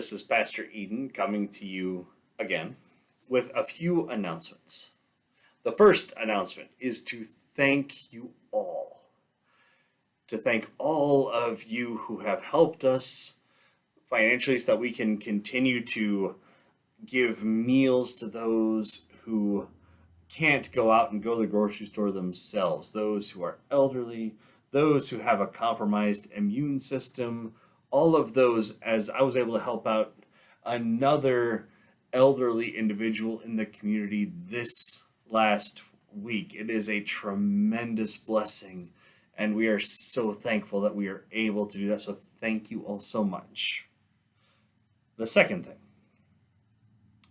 This is Pastor Eden coming to you again with a few announcements. The first announcement is to thank you all. To thank all of you who have helped us financially so that we can continue to give meals to those who can't go out and go to the grocery store themselves, those who are elderly, those who have a compromised immune system, all of those, as I was able to help out another elderly individual in the community this last week. It is a tremendous blessing, and we are so thankful that we are able to do that. So thank you all so much. The second thing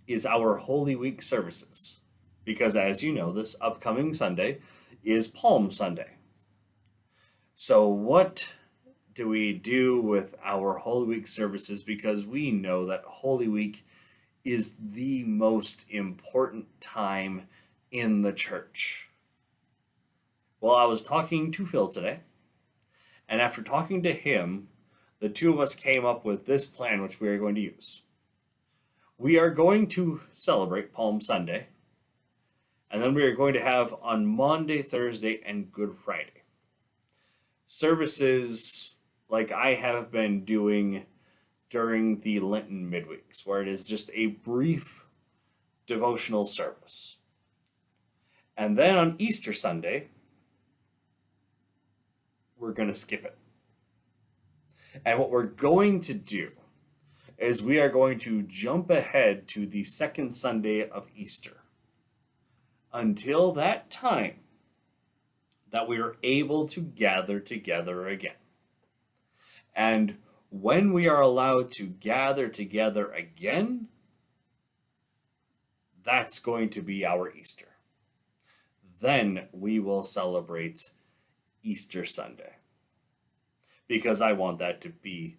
is our Holy Week services, because as you know, this upcoming Sunday is Palm Sunday. So what do we do with our Holy Week services? Because we know that Holy Week is the most important time in the church. Well, I was talking to Phil today, and after talking to him, the two of us came up with this plan, which we are going to use. We are going to celebrate Palm Sunday, and then we are going to have on Monday, Thursday, and Good Friday services like I have been doing during the Lenten midweeks, where it is just a brief devotional service. And then on Easter Sunday, we're going to skip it. And what we're going to do is we are going to jump ahead to the second Sunday of Easter. Until that time, that we are able to gather together again. And when we are allowed to gather together again, that's going to be our Easter. Then we will celebrate Easter Sunday, because I want that to be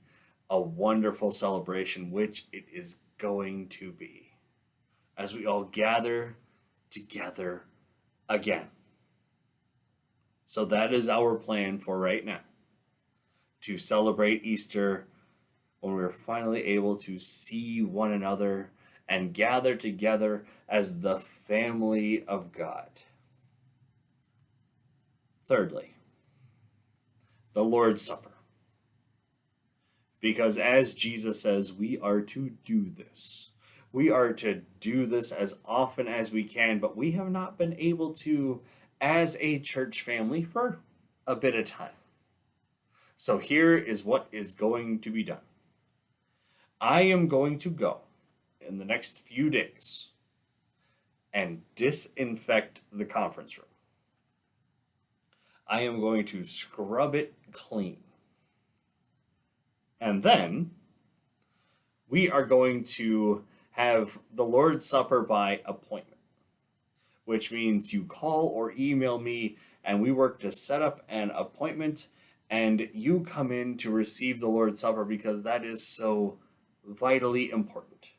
a wonderful celebration, which it is going to be, as we all gather together again. So that is our plan for right now, to celebrate Easter when we're finally able to see one another and gather together as the family of God. Thirdly, the Lord's Supper. Because as Jesus says, we are to do this. We are to do this as often as we can, but we have not been able to as a church family for a bit of time. So here is what is going to be done. I am going to go in the next few days and disinfect the conference room. I am going to scrub it clean. And then we are going to have the Lord's Supper by appointment, which means you call or email me and we work to set up an appointment and you come in to receive the Lord's Supper, because that is so vitally important.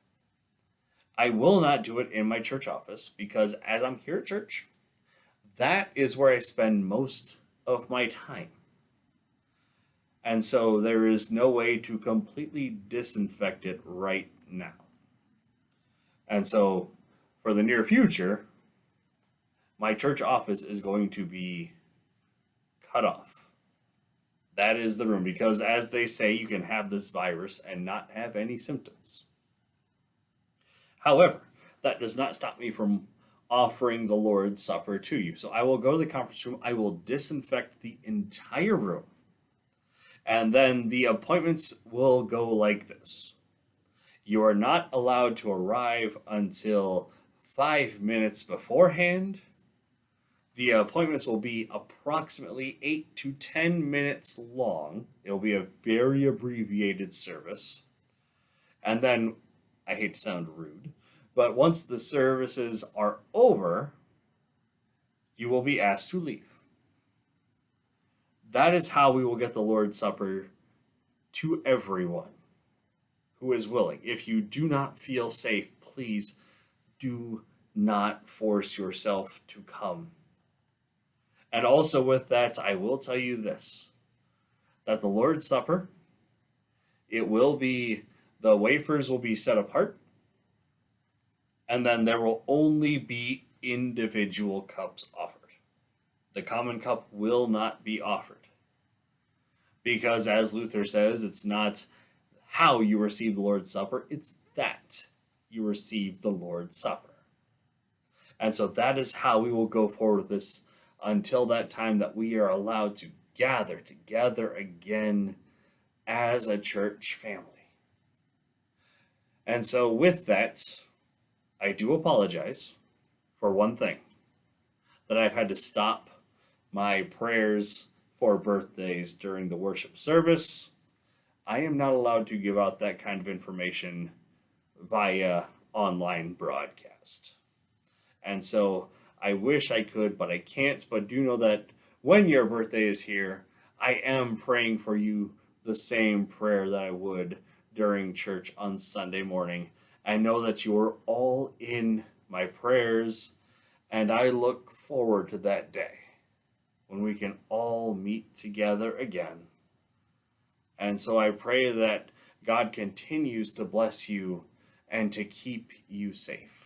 I will not do it in my church office, because as I'm here at church, that is where I spend most of my time. And so there is no way to completely disinfect it right now. And so for the near future, my church office is going to be cut off. That is the room, because as they say, you can have this virus and not have any symptoms. However, that does not stop me from offering the Lord's Supper to you. So I will go to the conference room, I will disinfect the entire room, and then the appointments will go like this. You are not allowed to arrive until 5 minutes beforehand. The appointments will be approximately 8 to 10 minutes long. It will be a very abbreviated service. And then, I hate to sound rude, but once the services are over, you will be asked to leave. That is how we will get the Lord's Supper to everyone who is willing. If you do not feel safe, please do not force yourself to come. And also with that, I will tell you this, that the Lord's Supper, it will be The wafers will be set apart, and then there will only be individual cups offered. The common cup will not be offered. Because, as Luther says, it's not how you receive the Lord's Supper, it's that you receive the Lord's Supper. And so that is how we will go forward with this until that time that we are allowed to gather together again as a church family. And so with that, I do apologize for one thing, that I've had to stop my prayers for birthdays during the worship service. I am not allowed to give out that kind of information via online broadcast. And so I wish I could, but I can't. But do know that when your birthday is here, I am praying for you the same prayer that I would during church on Sunday morning. I know that you are all in my prayers, and I look forward to that day when we can all meet together again. And so I pray that God continues to bless you and to keep you safe.